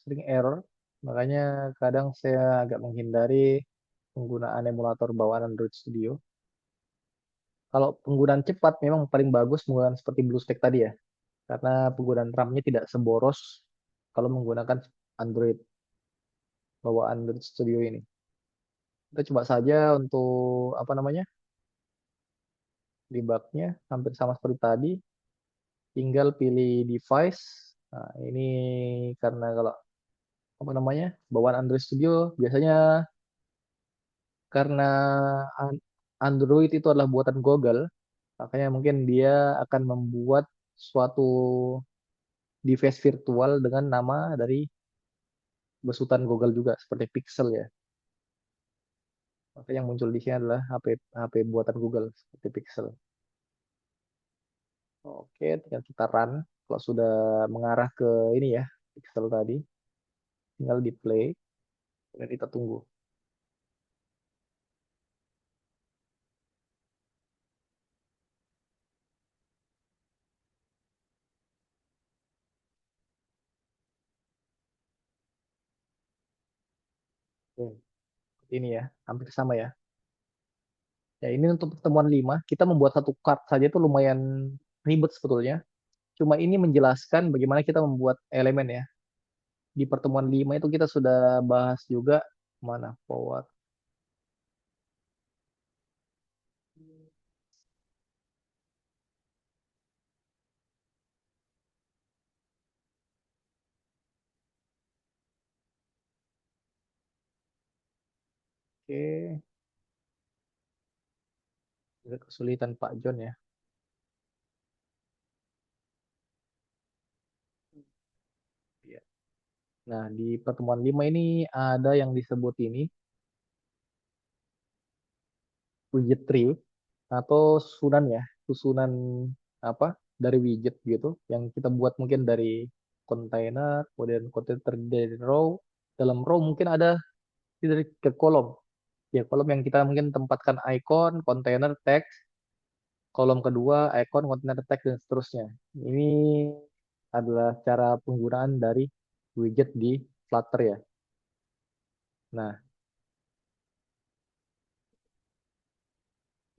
sering error. Makanya kadang saya agak menghindari penggunaan emulator bawaan Android Studio. Kalau penggunaan cepat memang paling bagus menggunakan seperti BlueStack tadi ya, karena penggunaan RAM-nya tidak seboros kalau menggunakan Android bawaan Android Studio ini. Kita coba saja untuk apa namanya debugnya hampir sama seperti tadi. Tinggal pilih device. Nah, ini karena kalau apa namanya bawaan Android Studio biasanya karena Android itu adalah buatan Google, makanya mungkin dia akan membuat suatu device virtual dengan nama dari besutan Google juga seperti Pixel ya. Maka yang muncul di sini adalah HP buatan Google seperti Pixel. Oke, tinggal kita run. Kalau sudah mengarah ke ini ya, Pixel tadi, tinggal di play dan kita tunggu. Oke, ini ya, hampir sama ya. Ya, ini untuk pertemuan 5 kita membuat satu card saja itu lumayan ribet sebetulnya. Cuma ini menjelaskan bagaimana kita membuat elemen ya. Di pertemuan 5 itu kita sudah bahas juga mana forward. Oke, agak kesulitan Pak John ya. Iya. Nah, di pertemuan 5 ini ada yang disebut ini widget tree atau susunan ya, susunan apa dari widget gitu yang kita buat mungkin dari kontainer, kemudian kontainer terdiri dari row, dalam row mungkin ada dari ke kolom. Ya, kolom yang kita mungkin tempatkan icon, kontainer, teks, kolom kedua, icon, kontainer, teks, dan seterusnya. Ini adalah cara penggunaan dari widget di Flutter ya. Nah,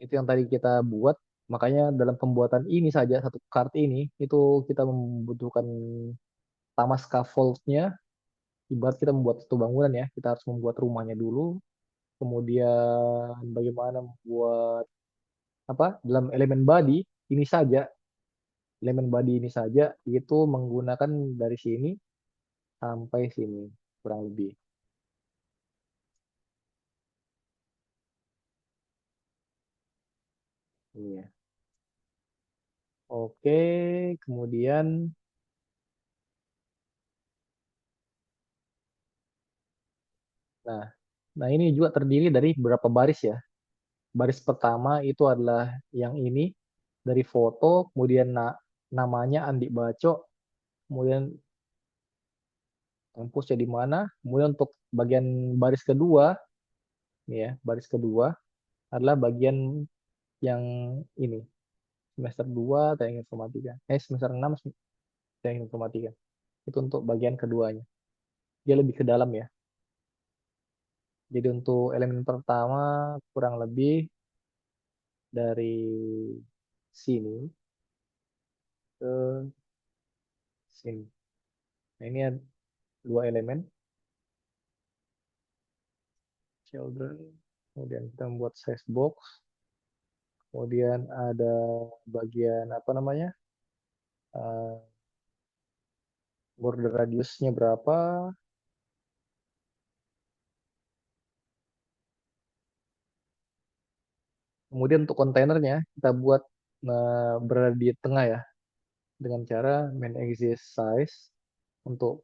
itu yang tadi kita buat. Makanya dalam pembuatan ini saja, satu kart ini, itu kita membutuhkan pertama scaffold-nya, Ibarat kita membuat satu bangunan ya, kita harus membuat rumahnya dulu, kemudian bagaimana membuat apa dalam elemen body ini saja, elemen body ini saja itu menggunakan dari sini sampai sini kurang lebih. Iya. Oke, kemudian nah, nah ini juga terdiri dari beberapa baris ya. Baris pertama itu adalah yang ini dari foto, kemudian namanya Andi Baco, kemudian kampusnya di mana, kemudian untuk bagian baris kedua, nih ya, baris kedua adalah bagian yang ini semester 2 teknik informatika, semester 6 teknik informatika. Itu untuk bagian keduanya. Dia lebih ke dalam ya. Jadi untuk elemen pertama kurang lebih dari sini ke sini. Nah, ini ada dua elemen, children. Kemudian kita membuat size box. Kemudian ada bagian apa namanya? eh, Border radiusnya berapa. Kemudian untuk kontainernya kita buat berada di tengah ya dengan cara main exist size untuk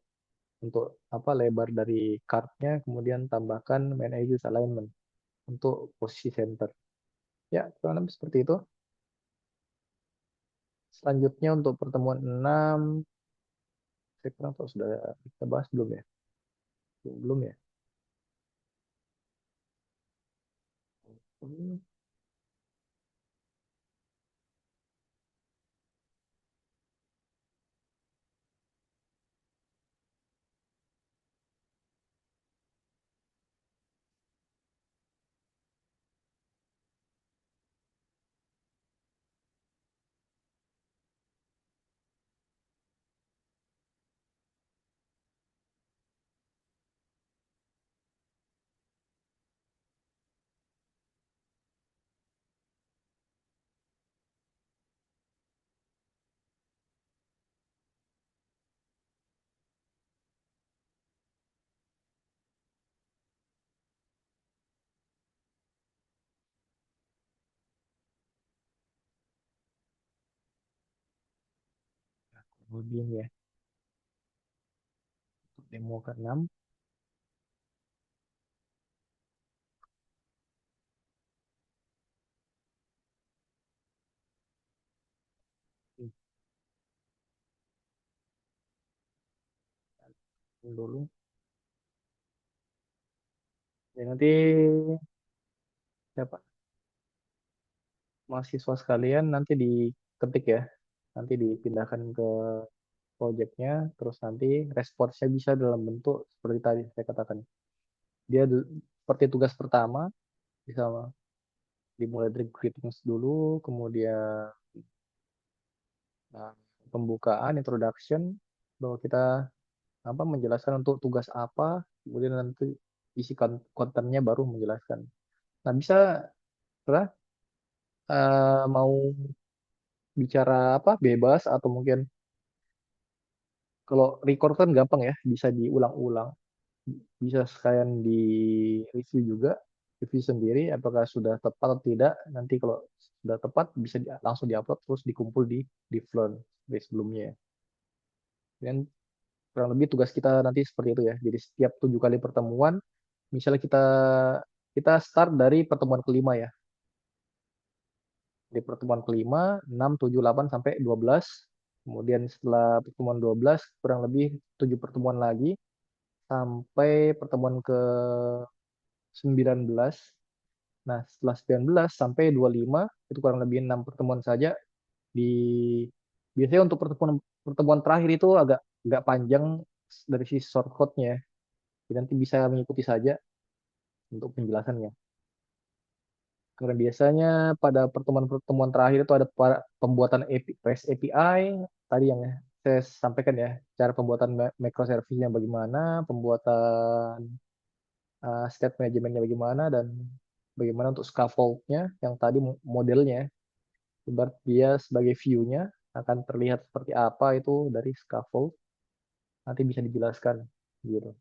apa lebar dari cardnya, kemudian tambahkan main exist alignment untuk posisi center. Ya, kurang lebih seperti itu. Selanjutnya untuk pertemuan 6, saya kurang tahu sudah kita bahas belum ya? Belum ya? Hmm, Kemudian ya, untuk demo ke-6, dulu. Ya nanti siapa mahasiswa sekalian nanti diketik ya, nanti dipindahkan ke projectnya, terus nanti responsnya bisa dalam bentuk seperti tadi saya katakan. Dia seperti tugas pertama bisa dimulai dari greetings dulu, kemudian nah, pembukaan, introduction, bahwa kita apa menjelaskan untuk tugas apa, kemudian nanti isi kontennya baru menjelaskan. Nah bisa setelah mau bicara apa bebas atau mungkin kalau record kan gampang ya, bisa diulang-ulang, bisa sekalian di review juga, review sendiri apakah sudah tepat atau tidak. Nanti kalau sudah tepat bisa langsung diupload terus dikumpul di Flown dari sebelumnya. Dan kurang lebih tugas kita nanti seperti itu ya. Jadi setiap 7 kali pertemuan, misalnya kita kita start dari pertemuan kelima ya. Di pertemuan kelima, 6, 7, 8 sampai 12. Kemudian setelah pertemuan 12, kurang lebih 7 pertemuan lagi sampai pertemuan ke 19. Nah, setelah 19 sampai 25, itu kurang lebih 6 pertemuan saja. Di Biasanya untuk pertemuan pertemuan terakhir itu agak panjang dari sisi shortcode-nya. Jadi nanti bisa mengikuti saja untuk penjelasannya. Karena biasanya pada pertemuan-pertemuan terakhir itu ada pembuatan REST API tadi yang saya sampaikan ya cara pembuatan microservice-nya bagaimana, pembuatan state manajemennya bagaimana, dan bagaimana untuk scaffold-nya yang tadi modelnya. Ibarat dia sebagai view-nya akan terlihat seperti apa itu dari scaffold, nanti bisa dijelaskan gitu.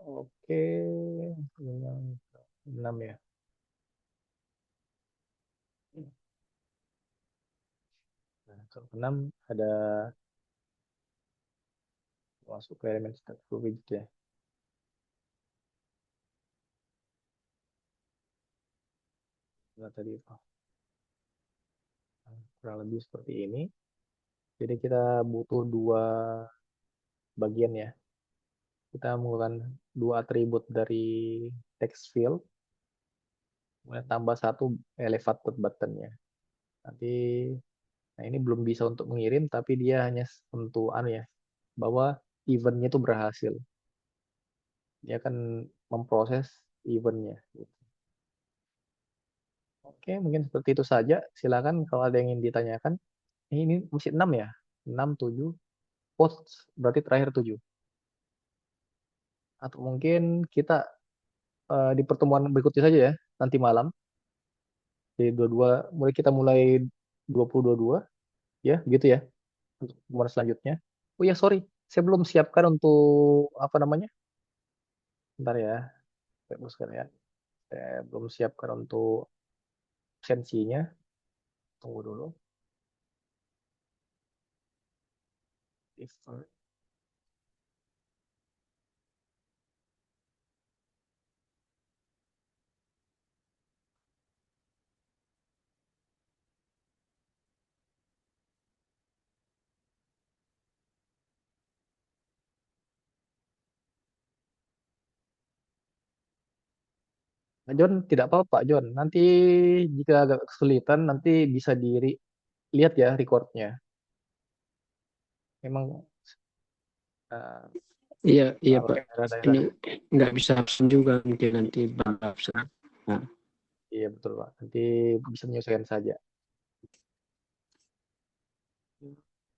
Oke, yang 6 ya. Nah, kalau 6 ada masuk ke elemen stateful widget ya. Nah, tadi kurang lebih seperti ini. Jadi kita butuh dua bagian ya. Kita menggunakan dua atribut dari text field, kemudian tambah satu elevated buttonnya. Nanti, nah ini belum bisa untuk mengirim, tapi dia hanya untuk ya, bahwa eventnya itu berhasil. Dia akan memproses eventnya. Oke, mungkin seperti itu saja. Silakan kalau ada yang ingin ditanyakan. Ini masih 6 ya? 6, 7. Post berarti terakhir 7. Atau mungkin kita di pertemuan berikutnya saja ya, nanti malam. Jadi mulai kita mulai 2022 ya, gitu ya untuk pertemuan selanjutnya. Oh ya, sorry, saya belum siapkan untuk apa namanya? Bentar ya, sekalian. Saya belum siapkan untuk absensinya. Tunggu dulu. Nah, John, tidak apa-apa, John. Nanti jika agak kesulitan, nanti bisa dilihat ya recordnya. Memang uh, Iya, iya Pak. beberapa daerah-daerah. Ini nggak bisa absen juga mungkin nanti Bang absen. Nah, Iya betul Pak. Nanti bisa menyesuaikan saja.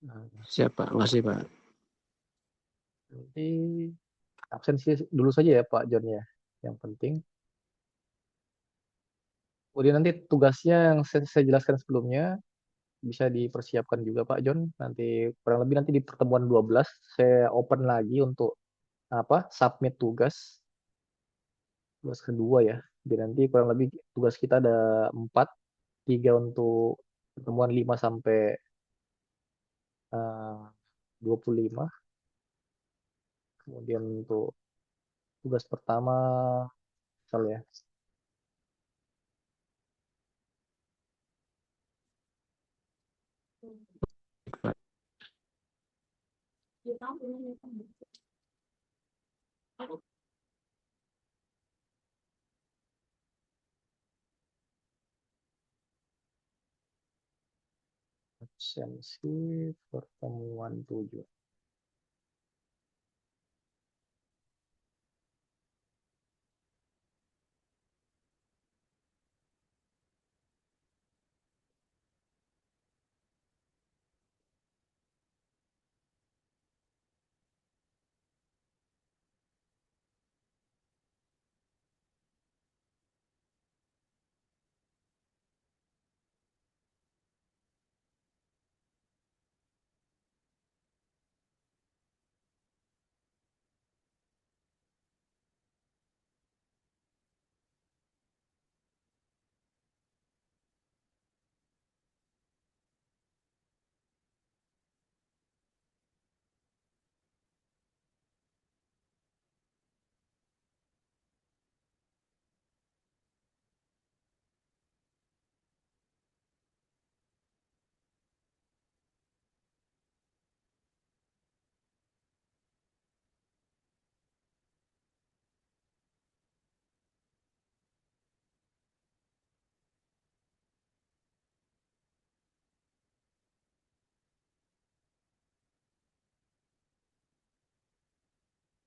Nah, siapa? Makasih Pak. nanti absensi dulu saja ya Pak John ya. Yang penting. Kemudian nanti tugasnya yang saya jelaskan sebelumnya bisa dipersiapkan juga Pak John. Nanti kurang lebih nanti di pertemuan 12 saya open lagi untuk apa? Submit tugas kedua ya. Jadi nanti kurang lebih tugas kita ada 4, 3 untuk pertemuan 5 sampai 25. Kemudian untuk tugas pertama misalnya absensi pertemuan 7.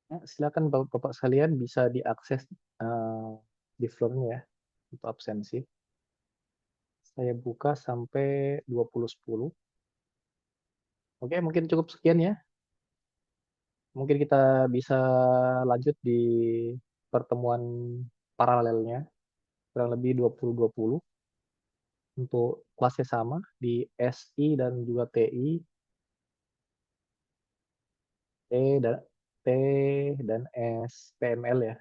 Nah, silakan Bapak sekalian bisa diakses di floornya ya untuk absensi. Saya buka sampai 2010. Oke, mungkin cukup sekian ya. Mungkin kita bisa lanjut di pertemuan paralelnya, kurang lebih 2020. Untuk kelasnya sama di SI dan juga TI, T dan T dan S, PML ya.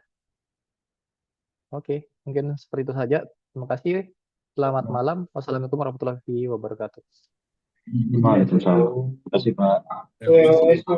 Oke, mungkin seperti itu saja. Terima kasih. Selamat malam. Wassalamualaikum warahmatullahi wabarakatuh. Waalaikumsalam. Terima kasih, Pak. Esto,